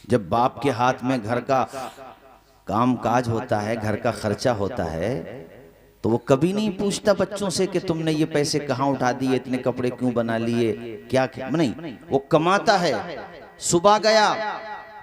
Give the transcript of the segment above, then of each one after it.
जब बाप के हाथ में घर का काम काज होता है, घर का खर्चा होता है, तो वो कभी नहीं पूछता बच्चों से कि तुमने ये पैसे कहाँ उठा दिए, इतने कपड़े क्यों बना लिए, क्या क्या नहीं। वो कमाता है। सुबह गया,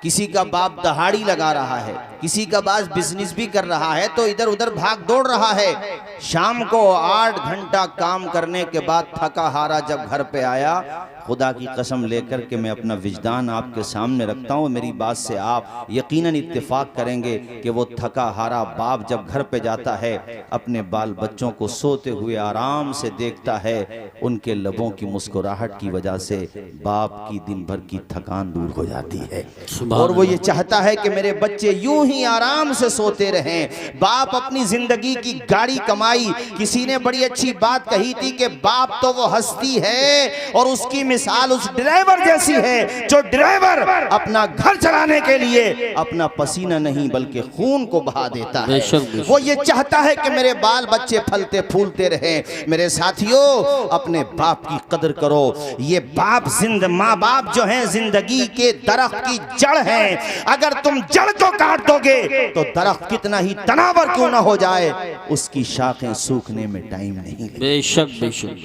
किसी का बाप दहाड़ी लगा रहा है, किसी का बाप बिजनेस भी कर रहा है, तो इधर उधर भाग दौड़ रहा है। शाम को 8 घंटा काम करने के बाद थका हारा जब घर पे आया, खुदा की कसम लेकर के मैं अपना विजदान आपके सामने रखता हूँ, मेरी बात से आप यकीनन इत्तेफाक करेंगे कि वो थका हारा बाप जब घर पे जाता है, अपने बाल बच्चों को सोते हुए आराम से देखता है, उनके लबों की मुस्कुराहट की वजह से बाप की दिन भर की थकान दूर हो जाती है। और वो ये चाहता है कि मेरे बच्चे यूं ही आराम से सोते रहें। बाप अपनी जिंदगी की गाड़ी कमाई। किसी ने बड़ी अच्छी बात कही थी कि बाप तो वो हस्ती है और उसकी मिसाल उस ड्राइवर जैसी है जो ड्राइवर अपना घर चलाने के लिए अपना पसीना नहीं बल्कि खून को बहा देता है। वो ये चाहता है कि मेरे बाल बच्चे फलते फूलते रहें। मेरे साथियों, अपने बाप की कदर करो। ये बाप माँ बाप जो हैं जिंदगी के दरख्त की जड़ हैं। अगर तुम जड़ को काट दोगे तो दरख्त कितना ही तनावर क्यों ना हो जाए, उसकी शाखें सूखने में टाइम नहीं लगेगा। बेशक बेशक।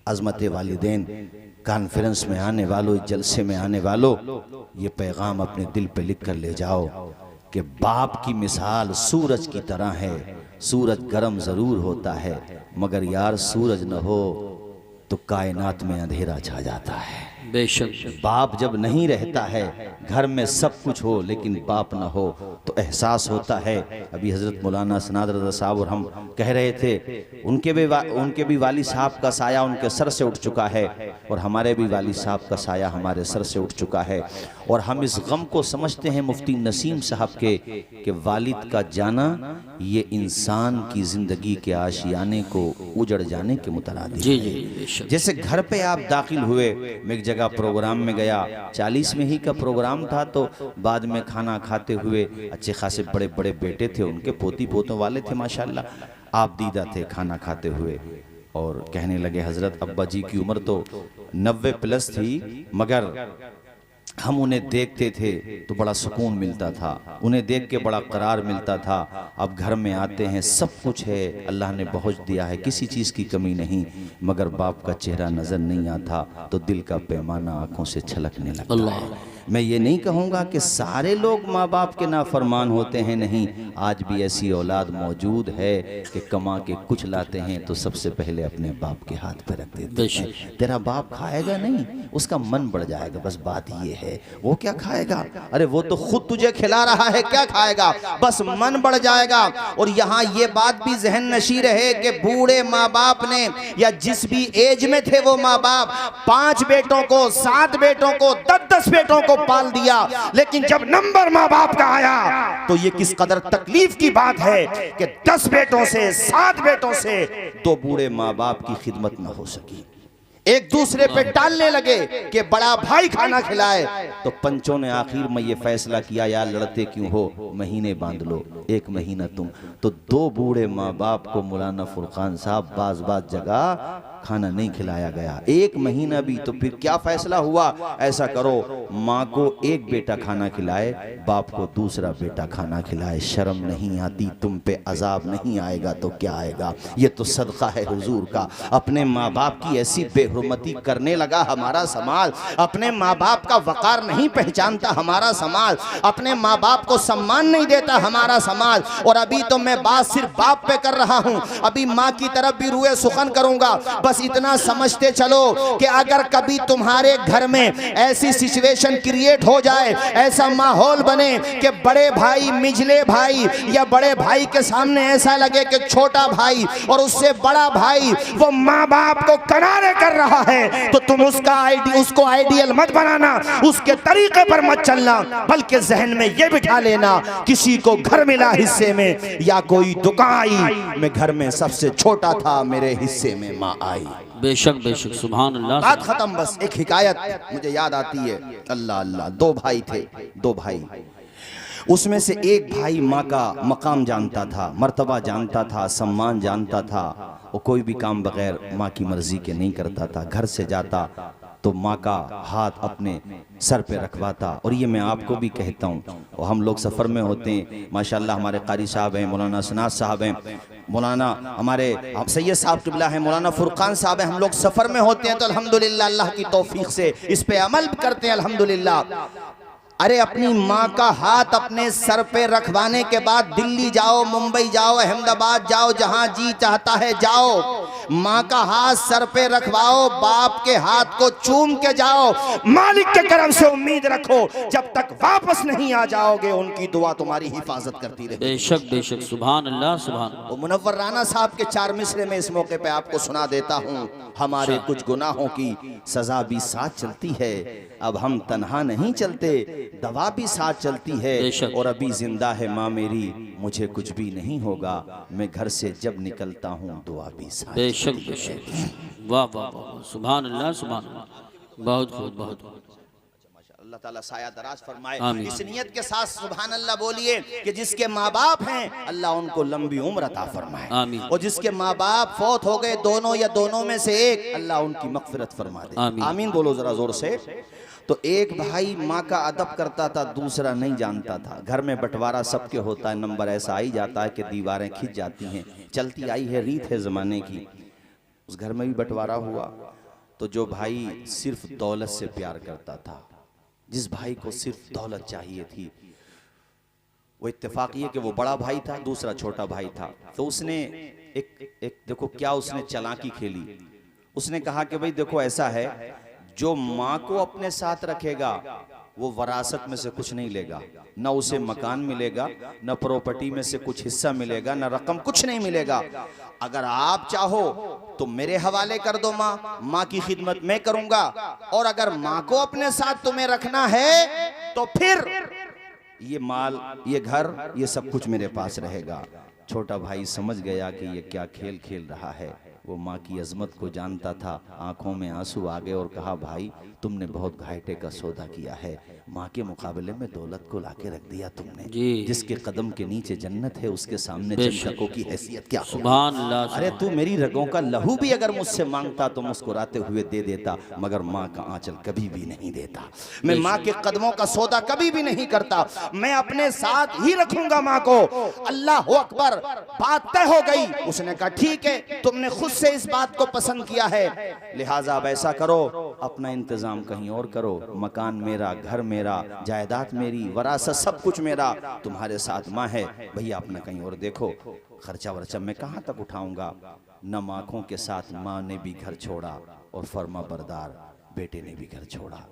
अज़मत वालिदैन कॉन्फ्रेंस में आने वालों, जलसे में आने वालों, ये पैगाम अपने दिल पे लिख कर ले जाओ कि बाप की मिसाल सूरज की तरह है। सूरज गर्म जरूर होता है, मगर यार सूरज न हो तो कायनात में अंधेरा छा जाता है। बेशक। बाप जब नहीं रहता है, घर में सब कुछ हो लेकिन बाप ना हो तो एहसास होता है। अभी हजरत मौलाना सनाद रज़ा साहब और हम कह रहे थे, उनके भी वाली साहब का साया उनके सर से उठ चुका है और हमारे भी वाली साहब का साया हमारे सर से उठ चुका है। और हम इस गम को समझते हैं मुफ्ती नसीम साहब के कि वालिद का जाना ये इंसान की जिंदगी के आशियाने को उजड़ जाने के मुतरादिफ है। जैसे घर पे आप दाखिल हुए, मैं एक जगह प्रोग्राम में गया, 40 में ही का प्रोग्राम था, तो बाद में खाना खाते हुए अच्छे खासे बड़े बड़े बेटे थे, उनके पोती पोतों वाले थे माशाल्लाह। आप दीदा थे खाना खाते हुए और कहने लगे हजरत अब्बा जी की उम्र तो 90 प्लस थी, मगर हम उन्हें देखते थे तो बड़ा सुकून मिलता था, उन्हें देख के बड़ा करार मिलता था। अब घर में आते हैं, सब कुछ है, अल्लाह ने पहुँच दिया है, किसी चीज़ की कमी नहीं, मगर बाप का चेहरा नज़र नहीं आता तो दिल का पैमाना आंखों से छलकने लगता है। मैं ये नहीं कहूँगा कि सारे लोग माँ बाप के नाफरमान होते हैं, नहीं, आज भी ऐसी औलाद मौजूद है कि कमा के कुछ लाते हैं तो सबसे पहले अपने बाप के हाथ पे रख देते हैं। तेरा बाप खाएगा नहीं, उसका मन बढ़ जाएगा, बस बात ये है। वो क्या खाएगा? अरे वो तो खुद तुझे खिला रहा है, क्या खाएगा? बस मन बढ़ जाएगा। और यहाँ ये बात भी जहन नशी रहे कि बूढ़े माँ बाप ने या जिस भी एज में थे वो माँ बाप 5 बेटों को, 7 बेटों को, 10-10 बेटों को पाल दिया, लेकिन जब नंबर माँ बाप का आया तो ये किस कदर तकलीफ की बात है कि 10 बेटों से, 7 बेटों से 2 बूढ़े माँ बाप की खिदमत न हो सकी। एक दूसरे पे टालने लगे कि बड़ा भाई खाना खिलाए, तो पंचों ने आखिर में ये फैसला किया, यार लड़ते क्यों हो, महीने बांध लो, 1 महीना तुम। तो 2 बूढ़े माँ बाप को मौलाना फुरकान साहब बाज जगह खाना नहीं खिलाया गया, 1 महीना भी। तो फिर क्या फैसला हुआ? ऐसा करो, माँ को 1 बेटा खाना खिलाए, बाप को दूसरा बेटा खाना खिलाए। शर्म नहीं आती तुम पे? अजाब नहीं आएगा तो क्या आएगा? ये तो सदका है हुजूर का। अपने माँ बाप की ऐसी बेहुरमती करने लगा हमारा समाज, अपने माँ बाप का वकार नहीं पहचानता हमारा समाज, अपने माँ बाप को सम्मान नहीं देता हमारा समाज। और अभी तो मैं बात सिर्फ बाप पे कर रहा हूँ, अभी माँ की तरफ भी रुए सुखन करूंगा। बस इतना समझते चलो कि अगर कभी तुम्हारे घर में ऐसी सिचुएशन क्रिएट हो जाए, ऐसा माहौल बने कि बड़े भाई, मिजले भाई या बड़े भाई के सामने ऐसा लगे कि छोटा भाई और उससे बड़ा भाई वो माँ बाप को किनारे कर रहा है, तो तुम उसको आइडियल मत बनाना, उसके तरीके पर मत चलना, बल्कि जहन में ये बिठा लेना, किसी को घर मिला हिस्से में या कोई दुकान आई, मैं घर में सबसे छोटा था, मेरे हिस्से में माँ आई। बेशक बेशक, सुभान अल्लाह। बात खत्म। बस एक हिकायत मुझे याद आती है, अल्लाह अल्लाह। 2 भाई थे, 2 भाई, उसमें से एक भाई माँ का मकाम जानता था, मर्तबा जानता था, सम्मान जानता था, वो कोई भी काम बगैर माँ की मर्जी के नहीं करता था। घर से जाता, तो माँ का हाथ अपने सर पे रखवाता। और ये मैं आपको भी कहता हूँ, और हम लोग सफ़र में होते हैं, माशाल्लाह हमारे कारी साहब हैं, मौलाना सनात साहब हैं, मौलाना हमारे सैयद साहब किबला हैं, मौलाना फुरकान साहब हैं, हम लोग सफ़र में होते हैं तो अल्हम्दुलिल्लाह अल्लाह की तौफीक से इस पे अमल करते हैं अल्हम्दुलिल्लाह। अरे अपनी माँ का हाथ अपने सर पे रखवाने के बाद दिल्ली जाओ, मुंबई जाओ, अहमदाबाद जाओ, जहां जी चाहता है जाओ, माँ का हाथ सर पे रखवाओ, बाप के हाथ को चूम के जाओ, मालिक के करम से उम्मीद रखो जब तक वापस नहीं आ जाओगे उनकी दुआ तुम्हारी हिफाजत करती रहेगी। बेशक बेशक, सुभान अल्लाह सुभान। वो मुनव्वर राना साहब के 4 मिसरे में इस मौके पे आपको सुना देता हूँ। हमारे कुछ गुनाहों की सजा भी साथ चलती है, अब हम तन्हा नहीं चलते, दवा भी साथ चलती है, और अभी जिंदा है माँ मेरी, मुझे कुछ भी नहीं होगा, मैं घर से जब निकलता हूँ दुआ भी साथ। बेशक बेशक, वाह वाह वाह, सुभान अल्लाह सुभान अल्लाह, बहुत खूब बहुत खूब। अल्लाह ताला साया दराज फरमाए। आमीन। इस नियत के साथ सुभान अल्लाह बोलिए कि जिसके माँ बाप हैं अल्लाह उनको लंबी उम्र अता फरमाए, आमीन। और जिसके माँ बाप फौत हो गए दोनों या दोनों में से एक, अल्लाह उनकी मगफिरत फरमा दे। आमीन। आमीन बोलो जरा जोर से। तो एक भाई माँ का अदब करता था, दूसरा नहीं जानता था। घर में बंटवारा सबके होता है, नंबर ऐसा आ ही जाता है कि दीवारें खिंच जाती हैं, चलती आई है, रीत है ज़माने की। उस घर में भी बंटवारा हुआ तो जो भाई सिर्फ दौलत से प्यार करता था, जिस भाई को सिर्फ दौलत चाहिए थी, वो इत्तेफाक ये कि वो बड़ा भाई था, दूसरा छोटा भाई था, तो उसने एक देखो क्या उसने चालाकी खेली। उसने कहा कि भाई देखो ऐसा है, जो माँ को अपने साथ रखेगा वो वरासत में से कुछ नहीं लेगा, न उसे मकान मिलेगा, न प्रॉपर्टी में से कुछ हिस्सा मिलेगा, न रकम, कुछ नहीं मिलेगा। अगर आप चाहो तो मेरे हवाले कर दो, माँ की खिदमत मैं करूंगा, और अगर माँ को अपने साथ तुम्हें रखना है तो फिर ये माल, ये घर, ये सब कुछ मेरे पास रहेगा। छोटा भाई समझ गया कि ये क्या खेल खेल रहा है, वो माँ की अजमत को जानता था, आंखों में आंसू आ गए और कहा भाई तुमने बहुत घाटे का सौदा किया है, माँ के मुकाबले में दौलत को लाके रख दिया तुमने। जिसके कदम के नीचे जन्नत है उसके सामने चंचकों की हैसियत क्या? सुभान अल्लाह। अरे तू मेरी रगों का लहू भी अगर मुझसे मांगता तो मुस्कुराते हुए दे देता, मगर माँ का आंचल कभी भी नहीं देता। मैं माँ के कदमों का सौदा कभी भी नहीं करता, मैं अपने साथ ही रखूंगा माँ को। अल्लाह अकबर, बात तय हो गई। उसने कहा ठीक है, तुमने खुद से इस बात को पसंद किया है, लिहाजा अब ऐसा करो, अपना इंतजाम कहीं और करो, मकान मेरा, घर मेरा, जायदाद मेरी, वरासत सब कुछ मेरा, तुम्हारे साथ माँ है, भैया अपना कहीं और देखो, खर्चा वर्चा मैं कहाँ तक उठाऊंगा। नम आंखों के साथ माँ ने भी घर छोड़ा और फर्मा बरदार बेटे ने भी घर छोड़ा,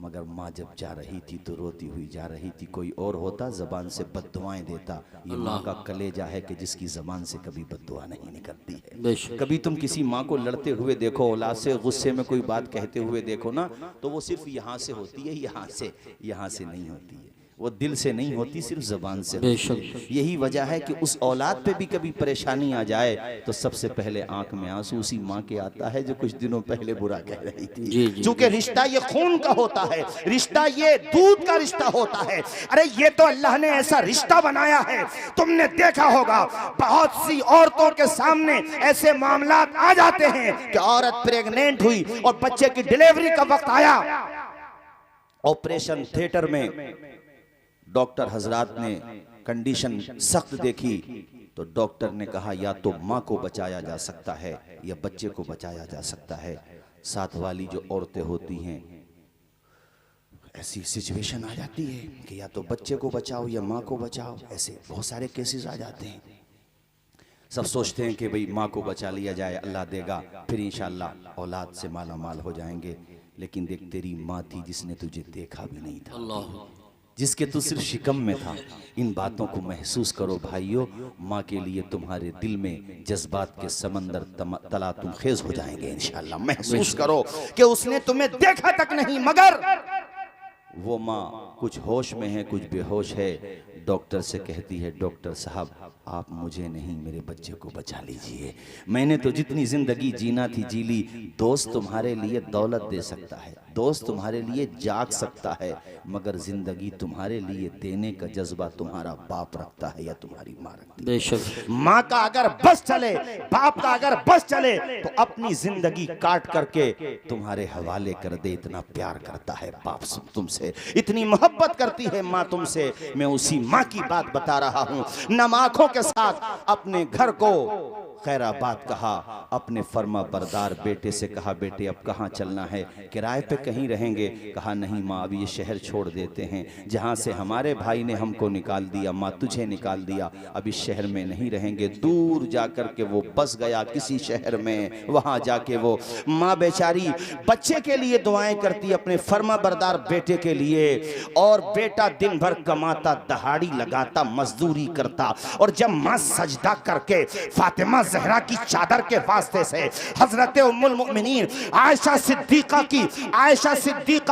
मगर माँ जब जा रही थी तो रोती हुई जा रही थी। कोई और होता जबान से बद्दुआएं देता, ये माँ का कलेजा है कि जिसकी जबान से कभी बद्दुआ नहीं निकलती है। कभी तुम किसी माँ को लड़ते हुए देखो, औलाद से गुस्से में कोई बात कहते हुए देखो ना, तो वो सिर्फ यहाँ से होती है, यहाँ से नहीं होती है, वो दिल से नहीं होती, सिर्फ जबान से होती है। यही वजह है कि उस औलाद पे भी कभी परेशानी आ जाए तो सबसे पहले आंख में आंसू उसी माँ के आता है जो कुछ दिनों पहले बुरा कह रही थी। क्योंकि रिश्ता ये खून का होता है, रिश्ता ये दूध का रिश्ता होता है। अरे ये तो अल्लाह ने ऐसा रिश्ता बनाया है, तुमने देखा होगा बहुत सी औरतों के सामने ऐसे मामलात आ जाते हैं कि औरत प्रेग्नेंट हुई और बच्चे की डिलीवरी का वक्त आया, ऑपरेशन थिएटर में डॉक्टर हजरात ने कंडीशन सख्त देखी तो डॉक्टर ने कहा या तो माँ को बचाया जा सकता है या बच्चे को बचाया जा सकता है। साथ वाली जो औरतें होती हैं, ऐसी सिचुएशन आ जाती है कि या तो बच्चे को बचाओ या माँ को बचाओ, ऐसे बहुत सारे केसेस आ जाते हैं। सब सोचते हैं कि भाई माँ को बचा लिया जाए, अल्लाह देगा, फिर इंशाअल्लाह औलाद से माला माल हो जाएंगे। लेकिन देख, तेरी माँ थी जिसने तुझे देखा भी नहीं था, जिसके तू सिर्फ शिकम में था। इन बातों को महसूस करो भाइयों, माँ के लिए तुम्हारे दिल में जज्बात के समंदर तला तुम खेज हो जाएंगे इंशाअल्लाह। महसूस करो कि उसने तुम्हें देखा तक नहीं, मगर वो माँ कुछ होश में है, कुछ बेहोश है। डॉक्टर से कहती है, डॉक्टर साहब आप मुझे नहीं मेरे बच्चे को बचा लीजिए, मैंने तो जितनी जिंदगी जीना थी जी ली, दोस्त तुम्हारे लिए दौलत दे सकता है, दोस्त तुम्हारे लिए जाग सकता है, मगर जिंदगी तुम्हारे लिए देने का जज्बा तुम्हारा बाप रखता है या तुम्हारी माँ रखती है। बेशक माँ का अगर बस चले, बाप का अगर बस चले, तो अपनी जिंदगी काट करके तुम्हारे हवाले कर दे। इतना प्यार करता है बाप तुमसे, इतनी मोहब्बत करती है माँ तुमसे। मैं उसी माँ की बात बता रहा हूँ। नम आंखों के साथ अपने घर को खैराबाद कहा, अपने फर्मा बरदार बेटे से कहा, बेटे अब कहाँ चलना है, किराए पे कहीं रहेंगे? कहा नहीं माँ, अब ये शहर छोड़ देते हैं, जहाँ से हमारे भाई ने हमको निकाल दिया, माँ तुझे निकाल दिया, अब इस शहर में नहीं रहेंगे। दूर जाकर के वो बस गया किसी शहर में। वहाँ जाके वो माँ बेचारी बच्चे के लिए दुआएं करती, अपने फर्मा बरदार बेटे के लिए। और बेटा दिन भर कमाता, दहाड़ी लगाता, मजदूरी करता, और जब माँ सजदा करके फातिमा ज़हरा की चादर के वास्ते से हजरत उम्मुल मोमिनीन आयशा सिद्दीका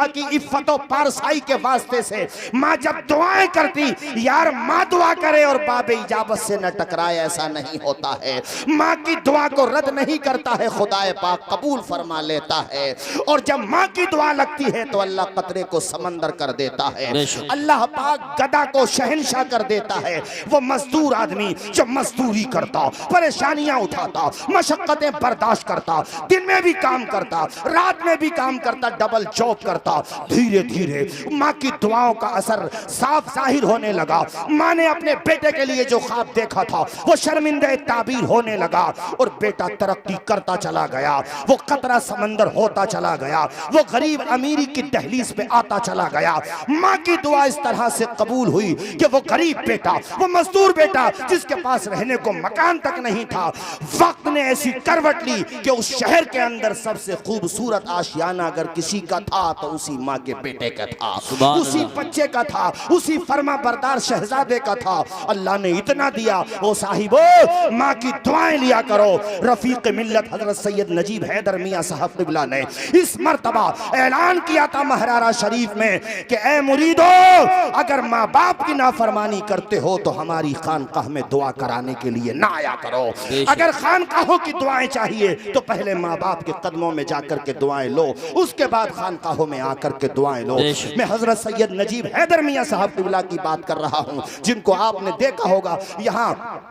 की इफ़्फ़त और पारसाई के वास्ते से माँ जब दुआएं करती, यार माँ दुआ करे और बाबे इजाबत से न टकराए, ऐसा नहीं होता है। माँ की दुआ को रद्द नहीं करता है, खुदाए पाक कबूल फरमा लेता है। और जब माँ की दुआ लगती है तो अल्लाह कतरे को समंदर कर देता है, अल्लाह पाक गदा को शहंशाह कर देता है। वो मजदूर आदमी जो मजदूरी करता, परेशानियां उठाता, मशक्कतें बर्दाश्त करता, दिन में भी काम करता, रात में भी काम करता, डबल जॉब करता, धीरे धीरे माँ की दुआओं का असर साफ जाहिर होने लगा। माँ ने अपने बेटे के लिए जो ख्वाब देखा था वो शर्मिंदे ताबीर होने लगा, और बेटा तरक्की करता चला गया, वो कतरा समंदर होता चला गया, वो गरीब अमीरी की दहलीज पे आता चला गया। माँ की दुआ इस तरह से कबूल हुई कि वो गरीब बेटा, वो मजदूर बेटा जिसके पास रहने को मकान तक नहीं था, वक्त ने ऐसी करवट ली कि उस शहर के अंदर सबसे खूबसूरत आशियाना अगर किसी का था तो उसी माँ के बेटे का था, उसी बच्चे का था, उसी फर्मा बरदार शहजादे का था। अल्लाह ने इतना दिया। ओ साहिबो, माँ की दुआएं लिया करो। रफीक मिल्लत हजरत सैयद नजीब हैदर मियां साहब क़िबला ने इस मर्तबा ऐलान किया था महरारा शरीफ में कि ए मुरीदो, अगर माँ बाप की नाफरमानी करते हो तो हमारी खानकाह में दुआ कराने के लिए ना आया करो। अगर खानकाहों की दुआएं चाहिए तो पहले माँ बाप के कदमों में जाकर के दुआएं लो, उसके बाद खानकाहों में आकर के दुआएं लो। मैं हजरत सैयद नजीब हैदर मियां साहब क़िबला की बात कर रहा हूँ, जिनको आपने देखा होगा यहाँ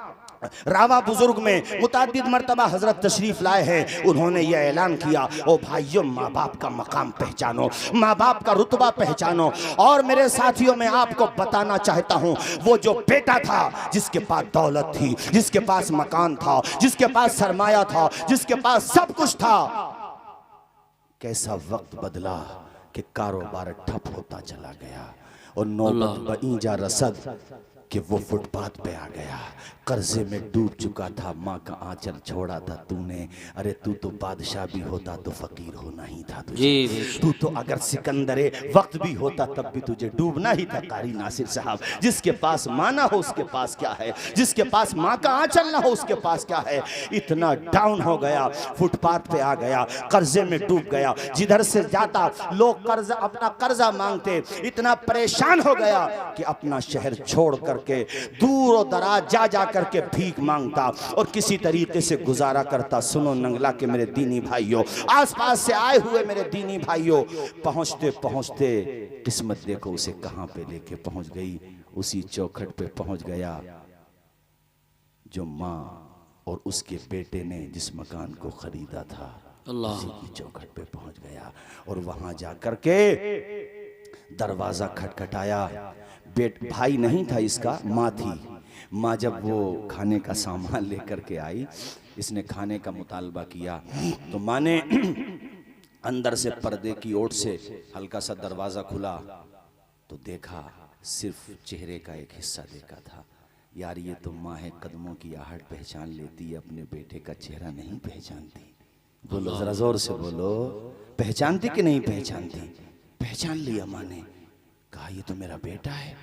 रावा बुजुर्ग में मुतादिद मर्तबा हजरत तशरीफ लाए हैं। उन्होंने यह ऐलान किया, ओ भाइयों, माँ बाप का मकाम पहचानो, माँ बाप का रुतबा पहचानो। और मेरे साथियों, मैं आपको बताना चाहता हूँ, वो जो बेटा था जिसके पास दौलत थी, जिसके पास मकान था, जिसके पास सरमाया था, जिसके पास सब कुछ था, कैसा वक्त बदला कि कारोबार ठप होता चला गया। और नौबत बईजा रसद कि वो फुटपाथ पे आ गया, कर्जे में डूब चुका था, माँ का आंचल छोड़ा था तूने। अरे तू तो बादशाह भी होता तो फकीर होना ही था तुझे। तू तो अगर सिकंदरे वक्त भी होता तब भी तुझे डूबना ही था। कारी नासिर साहब, जिसके पास माँ ना हो उसके पास क्या है, जिसके पास माँ का आंचल ना हो उसके पास क्या है। इतना डाउन हो गया, फुटपाथ पे आ गया, कर्जे में डूब गया, जिधर से जाता लोग कर्जा, अपना कर्जा मांगते। इतना परेशान हो गया कि अपना शहर छोड़ करके दूर और दराज जा करके भीख मांगता और किसी तरीके से गुजारा करता। सुनो नंगला के मेरे दीनी भाइयों, आसपास से आए हुए मेरे दीनी भाइयों, पहुंचते पहुंचते किस्मत देखो उसे कहां पे लेके पहुंच गई। उसी चौखट पे पहुंच गया जो माँ और उसके बेटे ने जिस मकान को खरीदा था, उसी की चौखट पे पहुंच गया। और वहां जाकर के दरवाजा खटखटाया। भाई नहीं था इसका, माँ थी। माँ जब वो खाने का सामान लेकर के आई, इसने खाने का मुतालबा किया तो माँ ने अंदर से पर्दे की ओट से हल्का सा दरवाज़ा खुला तो देखा, सिर्फ चेहरे का एक हिस्सा देखा था। यार ये तो माँ है, कदमों की आहट पहचान लेती है, अपने बेटे का चेहरा नहीं पहचानती। बोलो जरा जोर से बोलो, पहचानती कि नहीं पहचानती? पहचान लिया माँ ने। कहा ये तो मेरा बेटा है।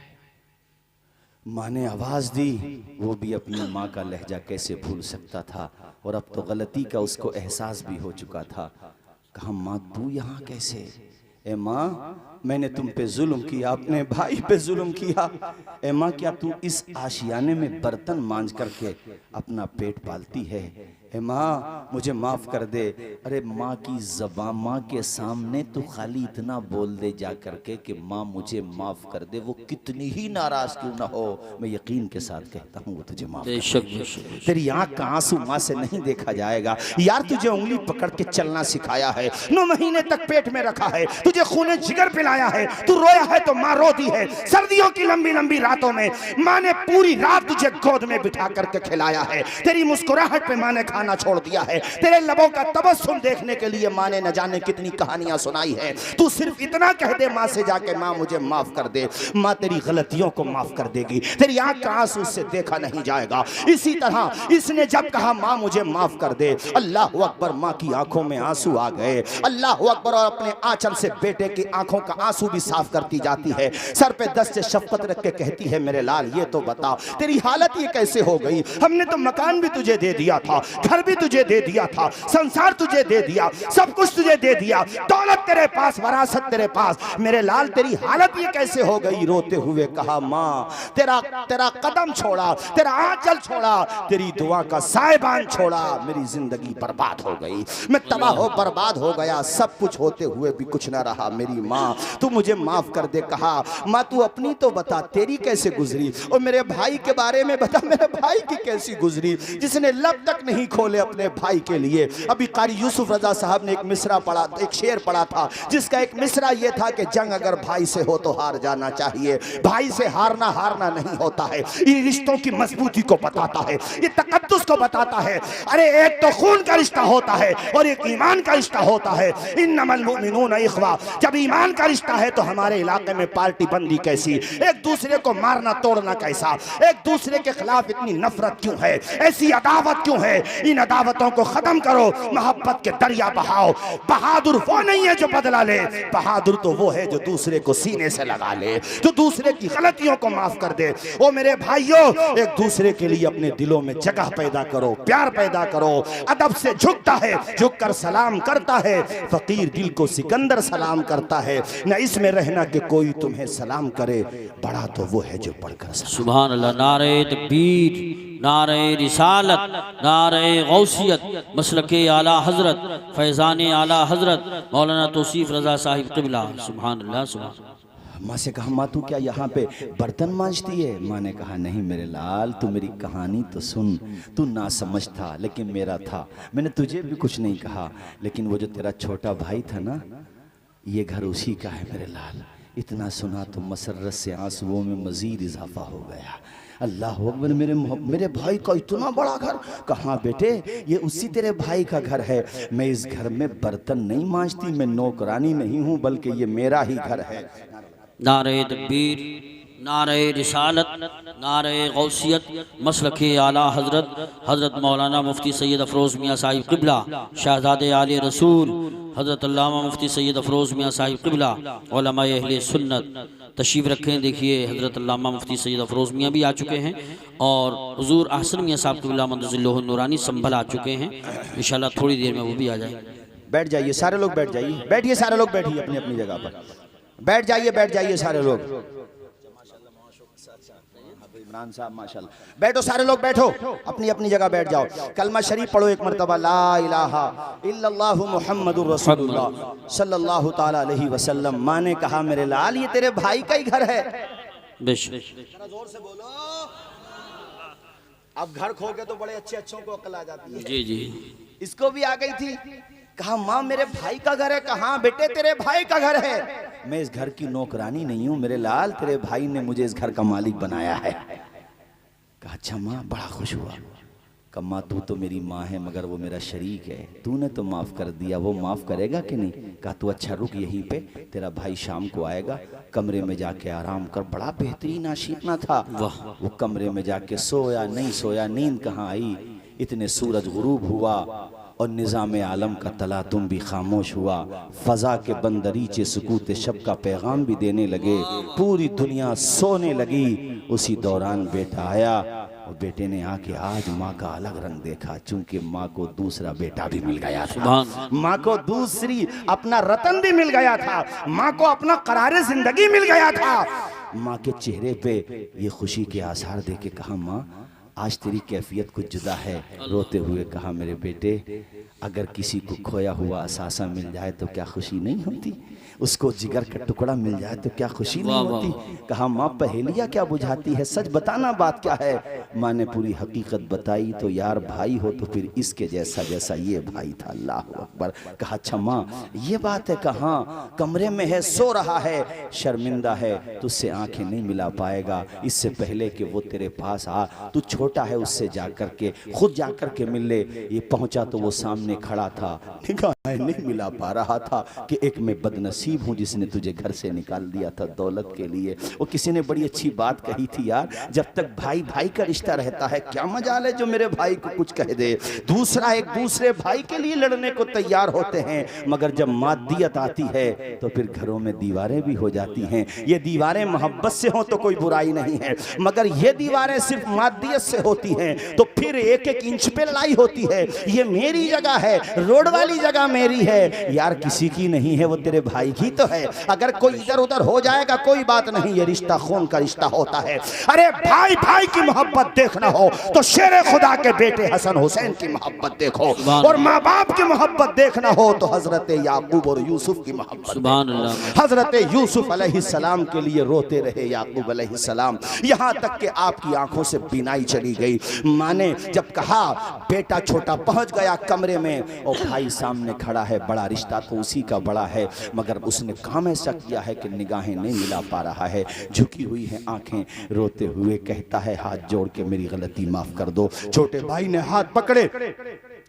माँ ने आवाज़ दी, वो भी अपनी माँ का लहजा कैसे भूल सकता था, और अब तो गलती का उसको एहसास भी हो चुका था। कहा माँ तू यहाँ कैसे? ए माँ, मैंने तुम पे जुल्म किया, अपने भाई पे जुल्म किया। ए माँ, क्या तू इस आशियाने में बर्तन मांज करके अपना पेट पालती है? ए माँ, मुझे माफ़ कर दे। अरे माँ की ज़बान, माँ के सामने तो खाली इतना बोल दे जा करके कि माँ मुझे माफ़ कर दे, वो कितनी ही नाराज़ क्यों ना हो, मैं यकीन के साथ कहता हूँ वो तुझे माफ़ कर दे। तेरी आँख का आंसू माँ से नहीं देखा जाएगा। यार तुझे उंगली पकड़ के चलना सिखाया है, 9 महीने तक पेट में रखा है, तुझे खूने जिगर पिलाया है, तू रोया है तो माँ रोती है। सर्दियों की लंबी लंबी रातों में माँ ने पूरी रात तुझे गोद में बिठा करके खिलाया है। तेरी मुस्कुराहट पे माँ ने खाना छोड़ दिया है। तेरे लबों का तबस्सुम देखने के लिए माँ ने न जाने कितनी कहानियां सुनाई है। तू सिर्फ इतना कह दे माँ से जाके, माँ मुझे माफ कर दे, माँ तेरी गलतियों को माफ कर देगी। तेरी आंख का आंसू से देखा नहीं जाएगा। इसी तरह इसने जब कहा माँ मुझे माफ कर दे, अल्लाह अकबर, माँ की आंखों में आंसू आ गए। अल्लाह अकबर, और अपने आंचल से बेटे की आंखों का आंसू भी साफ करती जाती है। सर पे दस्त शफकत रख के कहती है, मेरे लाल ये तो बता तेरी हालत ये कैसे हो गई? हमने तो मकान भी तुझे दे दिया था, घर भी तुझे दे दिया था, संसार तुझे दे दिया, सब कुछ तुझे दे दिया, दौलत तेरे पास, वरासत तेरे पास, मेरे लाल तेरी हालत ये कैसे हो गई? रोते हुए कहा, माँ तेरा कदम छोड़ा, तेरा आंचल छोड़ा, तेरी दुआ का साहिबान छोड़ा, मेरी जिंदगी बर्बाद हो गई, मैं तबाह हो बर्बाद हो गया, सब कुछ होते हुए भी कुछ ना रहा। मेरी माँ तू मुझे माफ कर दे। कहा, माँ तू अपनी तो बता, तेरी कैसे गुजरी? और मेरे भाई के बारे में बता, मेरे भाई की कैसी गुजरी, जिसने लब तक नहीं खोले अपने भाई के लिए। अभी कारी यूसुफ रजा साहब ने एक मिसरा पढ़ा, एक शेर पढ़ा था, जिसका एक मिसरा ये था कि जंग अगर भाई से हो तो हार जाना चाहिए, भाई से हारना नहीं होता है। ये रिश्तों की मजबूती को बताता है, ये तकद्दुस को बताता है। अरे एक तो खून का रिश्ता होता है और एक ईमान का रिश्ता होता है। इन्नमल मुमिनूना इख्वा, जब ईमान का रिश्ता है तो हमारे इलाके में पार्टी बंदी कैसी, एक दूसरे को मारना तोड़ना कैसा, एक दूसरे के खिलाफ इतनी नफरत क्यों है, ऐसी अदावत क्यों है? इन अदावतों को खत्म करो, मोहब्बत के दरिया बहाओ। बहादुर वो नहीं है जो बदला ले, बहादुर तो वो है जो दूसरे को सीने से लगा ले, जो दूसरे की गलतियों को माफ कर दे। ओ मेरे भाइयों, एक दूसरे के लिए अपने दिलों में जगह पैदा करो, प्यार पैदा करो। अदब से झुकता है, झुककर सलाम करता है, फकीर दिल को सिकंदर सलाम करता है। न इसमें रहना कि कोई तुम्हें सलाम करे, बड़ा तो वो है जो पढ़कर सुभान अल्लाह। नारे तकबीर, नारे रिसालत, नारे गौसियत, मसलके आला हजरत, फैज़ान आला हजरत मौलाना तौसीफ रजा साहिब क़िबला। सुभान अल्लाह, सुभान। माँ से कहा, माँ तू क्या यहाँ पे बर्तन मांजती है? माँ ने कहा, नहीं मेरे लाल, तू मेरी कहानी तो सुन, तू ना समझ था लेकिन मेरा था, मैंने तुझे भी कुछ नहीं कहा, लेकिन वो जो तेरा छोटा भाई था ना, ये घर उसी का है मेरे लाल। इतना सुना तो मसरत से आंसुओं में मजीद इजाफा हो गया। अल्लाह अकबर, मेरे भाई का इतना बड़ा घर? कहाँ बेटे, ये उसी तेरे भाई का घर है। मैं इस घर में बर्तन नहीं मांजती, मैं नौकरानी नहीं हूँ, बल्कि ये मेरा ही घर है। नारे तकबीर, नारे रिसालत, नारे गौसियत, मसलके आला हजरत हजरत मौलाना मुफ्ती सैयद अफरोज़ मियाँ साहिब क़िबला, शहज़ादे आले रसूल हजरत अल्लामा मुफ्ती सैयद अफरोज़ मियाँ साहिब क़िबला, उलमाए अहले सुन्नत तशरीफ़ रखें। देखिए हजरत अल्लामा मुफ्ती सैयद अफरोज़ मियाँ भी आ चुके हैं और हुज़ूर अहसन मियाँ साहब क़िबला मंदज़िल्लुहुन नूरानी संभल आ चुके हैं। इंशाअल्लाह थोड़ी देर में वो भी आ जाए। बैठ जाइए सारे लोग, बैठ जाइए, बैठिए सारे लोग, बैठिए अपनी अपनी जगह पर, बैठ जाइए सारे लोग। इमरान साहब माशाल्लाह, बैठो सारे लोग, बैठो अपनी अपनी जगह बैठ जाओ। कलमा शरीफ पढ़ो एक मरतबा, ला इलाहा इल्लल्लाहु मुहम्मदुर रसूलुल्लाह सल्लल्लाहु ताला अलैहि वसल्लम। माँ ने कहा, मेरे लाल ये तेरे भाई का ही घर है। जोर से बोलो, अब घर खो के तो बड़े अच्छों को अकल आ जाती है। जी जी, इसको भी आ गई थी। कहा, माँ मेरे भाई का घर है। कहाँ बेटे, तेरे भाई का घर है। मैं इस घर की नौकरानी नहीं हूँ मेरे लाल, तेरे भाई ने मुझे इस घर का मालिक बनाया है। कहा, अच्छा माँ, बड़ा खुश हुआ। कहा, माँ तू तो मेरी माँ है मगर वो मेरा शरीक है, तूने तो माफ़ कर दिया, वो माफ़ करेगा कि नहीं? कहा, तू अच्छा रुक यहीं पे, तेरा भाई शाम को आएगा, कमरे में जाके आराम कर। बड़ा बेहतरीन आशियाना था वो। कमरे में जाके सोया नहीं सोया, नींद कहाँ आई। इतने सूरज गुरूब हुआ और निज़ाम आलम का तला तुम भी खामोश हुआ। फ़ज़ा के बंदरीचे सुकूत शब का पैगाम भी देने लगे, पूरी दुनिया सोने लगी। उसी दौरान बेटा आया, और बेटे ने आके आज माँ का अलग रंग देखा, चूंकि माँ को दूसरा बेटा भी मिल गया था, माँ को दूसरी अपना रतन भी मिल गया था, माँ को अपना करारे जिंदगी मिल गया था। माँ के चेहरे पे ये खुशी के आसार देके कहा, माँ आज तेरी कैफियत कुछ जुदा है। रोते हुए कहा, मेरे बेटे अगर किसी को खोया हुआ असासा मिल जाए तो क्या खुशी नहीं होती, उसको जिगर का टुकड़ा मिल जाए तो क्या खुशी नहीं होती। कहा, माँ पहेलियाँ क्या बुझाती है, सच बताना बात क्या है। माँ ने पूरी हकीकत बताई तो यार भाई हो तो फिर इसके जैसा जैसा ये भाई था। अल्लाह अकबर। कहा, अच्छा माँ ये बात है। कहा, कमरे में है, सो रहा है, शर्मिंदा है, तुझसे आंखें नहीं मिला पाएगा। इससे पहले कि वो तेरे पास आ, तू छोटा है, उससे जाकर के खुद जाकर के मिल ले। ये पहुंचा तो वो सामने खड़ा था, निगाहें नहीं मिला पा रहा था कि एक मैं बदनसीब हूँ जिसने तुझे घर से निकाल दिया था दौलत के लिए। वो किसी ने बड़ी अच्छी बात कही थी, यार जब तक भाई भाई का रिश्ता रहता है क्या मजाल है जो मेरे भाई को कुछ कह दे। दूसरा एक दूसरे भाई के लिए लड़ने को तैयार होते हैं, मगर जब मादियत आती है तो फिर घरों में दीवारें भी हो जाती हैं। ये दीवारें मोहब्बत से हो तो कोई बुराई नहीं है, मगर ये दीवारें सिर्फ मादियत से होती हैं तो फिर एक एक इंच पे लड़ाई होती है। ये मेरी जगह है, रोड वाली जगह मेरी है, यार किसी की नहीं है, वो तेरे भाई की तो है। अगर कोई इधर उधर हो जाएगा कोई बात नहीं, ये रिश्ता खून का रिश्ता होता है। अरे भाई भाई की मोहब्बत देखना हो तो शेरे खुदा के बेटे हसन हुसैन की मोहब्बत देखो, और माँ बाप की मोहब्बत देखना हो तो हजरत याकूब और यूसुफ की मोहब्बत। हजरत यूसुफ अलैहिस्सलाम के लिए रोते रहे याकूब अलैहिस्सलाम, यहाँ तक कि आपकी आंखों से बिनाई चली गई। माँ ने जब कहा, बेटा छोटा पहुंच गया कमरे में और भाई सामने खड़ा है, बड़ा रिश्ता तो उसी का बड़ा है, मगर उसने काम ऐसा किया है कि निगाहें नहीं मिला पा रहा है, झुकी हुई हैं आंखें। रोते हुए कहता है, हाथ जोड़ के मेरी गलती माफ कर दो। छोटे भाई ने हाथ पकड़े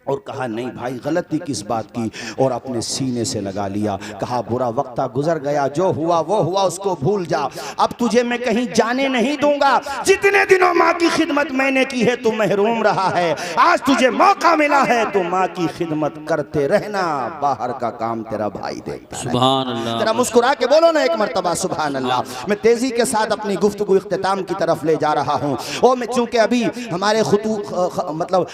और कहा, नहीं भाई गलती किस बात की, और अपने सीने से लगा लिया। कहा, बुरा वक्त गुजर गया, जो हुआ वो हुआ, उसको भूल जा। अब तुझे मैं कहीं जाने नहीं दूंगा। जितने दिनों माँ की खिदमत मैंने की है तू महरूम रहा है, आज तुझे मौका मिला है तो माँ की खिदमत करते रहना, बाहर का काम तेरा भाई देखता है। सुभान अल्लाह। जरा मुस्कुरा के बोलो ना एक मर्तबा सुभान अल्लाह। मैं तेजी के साथ अपनी गुफ्तगू इख्तिताम की तरफ ले जा रहा हूँ। और मैं चूंकि अभी हमारे मतलब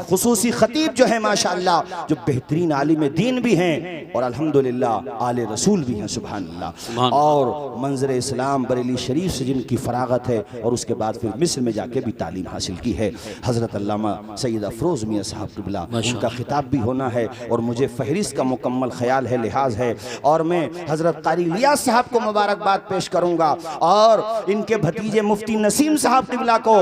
खुसूसी खतीब जो है माशाअल्लाह, जो बेहतरीन आलिम दीन भी हैं और अल्हम्दुलिल्लाह आले रसूल भी हैं सुभान अल्लाह, और मंजर इस्लाम बरेली शरीफ से जिनकी फरागत है और उसके बाद फिर मिस्र में जाके भी तालीम हासिल की है, हज़रत अल्लामा सैयद अफरोज़ मियाँ साहब क़िबला, उनका खिताब भी होना है और मुझे फहरिस्त का मुकम्मल ख्याल है, लिहाज है। और मैं हज़रत क़ारी इलियास साहब को मुबारकबाद पेश करूँगा और इनके भतीजे मुफ्ती नसीम साहब क़िबला को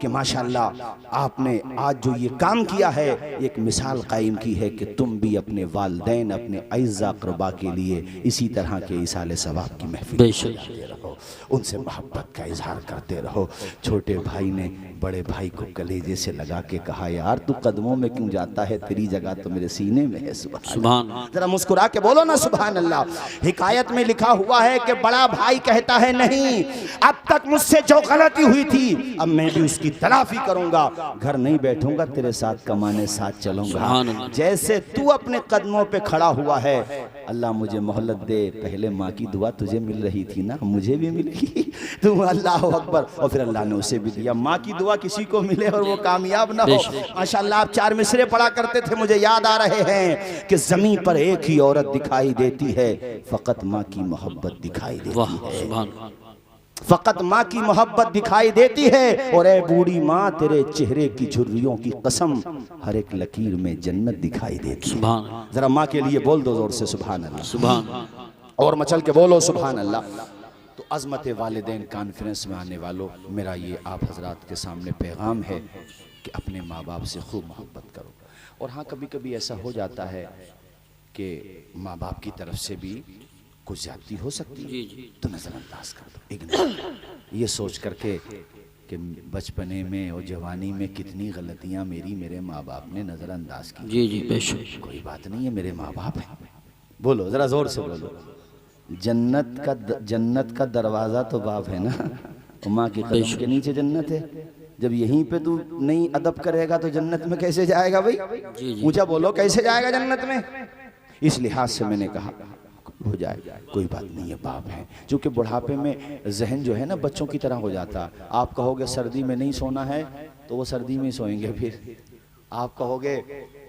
कि माशाअल्लाह आपने आज जो ये काम किया है, एक मिसाल कायम की है कि तुम भी अपने वालिदैन, अपने अइज़ा क़रबा के लिए इसी तरह के इसाले सवाब की महफिल करते रहो, उनसे मोहब्बत का इजहार करते रहो। छोटे भाई ने बड़े भाई को कलेजे से लगा के कहा, यार तू कदमों में क्यों जाता है, तेरी जगह तो मेरे सीने में है। सुभान, जरा मुस्कुरा के बोलो ना सुभान अल्लाह। हिकायत में लिखा हुआ है कि बड़ा भाई कहता है, नहीं अब तक मुझसे जो गलती हुई थी अब मैं भी उसकी तलाफी करूंगा, घर नहीं बैठूंगा, तेरे साथ कमाने साथ चलूंगा। जैसे तू अपने कदमों पे खड़ा हुआ है, अल्लाह मुझे मोहलत दे, पहले माँ की दुआ तुझे मिल रही थी ना, मुझे भी मिल गई, तू अल्लाह अकबर, और फिर अल्लाह ने उसे भी दिया। माँ की दुआ किसी को मिले और वो कामयाब ना हो। माशाअल्लाह आप 4 मिसरे पढ़ा करते थे, मुझे याद आ रहे हैं कि ज़मीन पर एक ही औरत दिखाई देती है, फ़कत माँ की मोहब्बत दिखाई देती है, फ़कत माँ की मोहब्बत दिखाई देती है। और ए बूढ़ी माँ, तेरे चेहरे की झुर्रियों की कसम, हर एक लकीर में जन्नत दिखाई देती है। जरा माँ के लिए बोल दो जोर से सुभान अल्लाह, सुभान, और मचल के बोलो सुभान अल्लाह। तो अज़मत वालिदैन कॉन्फ्रेंस में आने वालों, मेरा ये आप हजरात के सामने पैगाम है कि अपने माँ बाप से खूब मोहब्बत करो। और हाँ, कभी कभी ऐसा हो जाता है कि माँ बाप की तरफ से भी कुछ ज्यादती हो सकती है, तो नजरअंदाज कर दो, इग्नोर, ये सोच करके कि बचपने में और जवानी में कितनी गलतियां मेरे माँ बाप ने नजरअंदाज की। जी जी बेशक, कोई बात नहीं है, मेरे माँ बाप हैं। बोलो जरा जोर से बोलो, जन्नत का दरवाजा तो बाप है ना, तो माँ के कदम के नीचे जन्नत है। जब यहीं पे तू नहीं अदब करेगा तो जन्नत में कैसे जाएगा भाई? ऊंचा बोलो, कैसे जाएगा जन्नत में? इस लिहाज से मैंने कहा हो जाए, कोई बात नहीं है, बाप है। क्योंकि बुढ़ापे में जहन जो है ना बच्चों की तरह हो जाता। आप कहोगे सर्दी में नहीं सोना है तो वो सर्दी में सोएंगे, फिर आप कहोगे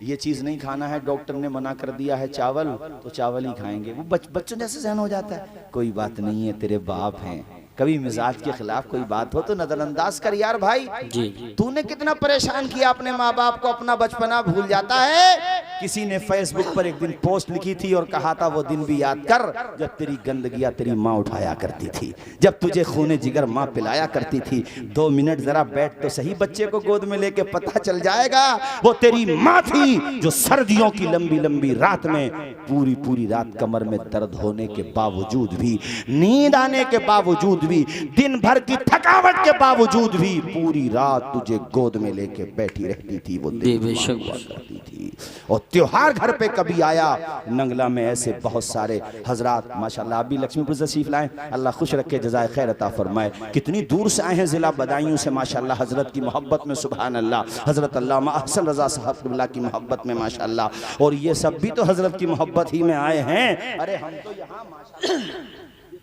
ये चीज़ नहीं खाना है, डॉक्टर ने मना कर दिया है चावल, तो चावल ही खाएंगे। वो बच्चों जैसे जहन हो जाता है। कोई बात नहीं है, तेरे बाप हैं। कभी मिजाज के खिलाफ कोई बात हो तो नजरअंदाज कर यार भाई। जी तूने कितना परेशान किया अपने माँ बाप को, अपना बचपना भूल जाता है। किसी ने फेसबुक पर एक दिन पोस्ट लिखी थी और कहा था वो दिन भी याद कर जब तेरी गंदगियां तेरी माँ उठाया करती थी, जब तुझे खूने जिगर माँ पिलाया करती थी। 2 मिनट जरा बैठ तो सही बच्चे को गोद में लेके, पता चल जाएगा वो तेरी माँ थी जो सर्दियों की लंबी लंबी रात में पूरी पूरी रात कमर में दर्द होने के बावजूद भी, नींद आने के बावजूद भी, दिन भर की थकावट के बावजूद भी पूरी रात तुझे गोद में लेके बैठी रहती थी। वो बेशक करती थी। और त्योहार घर पे कभी आया, नंगला में ऐसे बहुत सारे हजरात माशाल्लाह, अभी लक्ष्मीपुर से तशरीफ लाए, अल्लाह खुश रखे, जज़ाए खैर अता फरमाए। कितनी दूर से आए हैं, जिला बदायूं से माशाल्लाह, हजरत की मोहब्बत में, सुभान अल्लाह, हजरत अल्लामा अहसन रजा साहब क़िबला की मोहब्बत में माशाल्लाह। और ये सब भी तो हजरत की मोहब्बत ही में आए हैं। अरे हम तो यहाँ माशाल्लाह,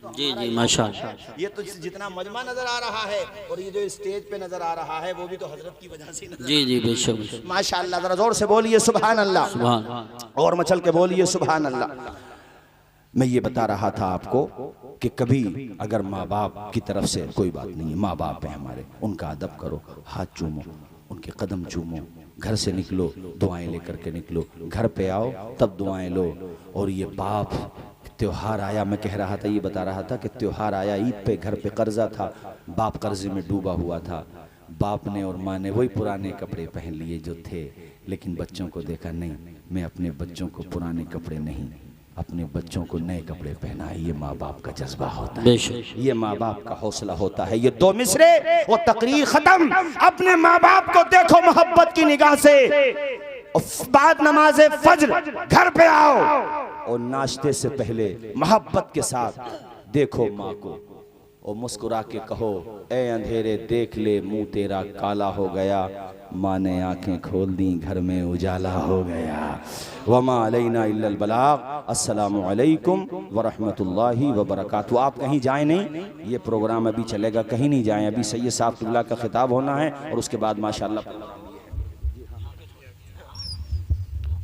जी माशाअल्लाह, ये तो जितना मजमा नजर आ रहा है और ये जो स्टेज पे नजर आ रहा है वो भी तो हजरत की वजह से नजर जी बेशक माशाअल्लाह। जरा जोर से बोलिए सुभान अल्लाह, सुभान, और मचल के बोलिए सुभान अल्लाह। मैं ये बता रहा था आपको कि कभी अगर माँ बाप की तरफ से कोई बात नहीं है, माँ बाप है हमारे, उनका अदब करो, हाथ चूमो, उनके कदम चूमो, घर से निकलो दुआएं लेकर के निकलो, घर पे आओ तब दुआएं लो। और ये बाप, त्योहार आया, मैं कह रहा था, ये बता रहा था कि त्योहार आया, ईद पे घर पे कर्जा था, बाप कर्जे में डूबा हुआ था। बाप ने और माँ ने वही पुराने कपड़े पहन लिए जो थे, लेकिन बच्चों को देखा नहीं, मैं अपने बच्चों को पुराने कपड़े नहीं, अपने बच्चों को नए कपड़े पहनाए। ये माँ बाप का जज्बा होता है, ये माँ बाप का हौसला होता है। ये 2 मिसरे वो तकरीर खत्म। अपने माँ बाप को देखो मोहब्बत की निगाह से, और बाद नमाज़े फज्र घर पे आओ और नाश्ते से पहले मोहब्बत के साथ देखो माँ को और मुस्कुरा के कहो, ए अंधेरे देख ले मुंह तेरा काला हो गया, माँ ने आंखें खोल दी घर में उजाला हो गया। वमा अलैना इल्लल बलाग। अस्सलामु अलैकुम व रहमतुल्लाहि व बरकातहू। आप कहीं जाएं नहीं, ये प्रोग्राम अभी चलेगा, कहीं नहीं जाएं। अभी सैयद साहब क़िबला का खिताब होना है और उसके बाद माशाअल्लाह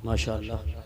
माशाअल्लाह।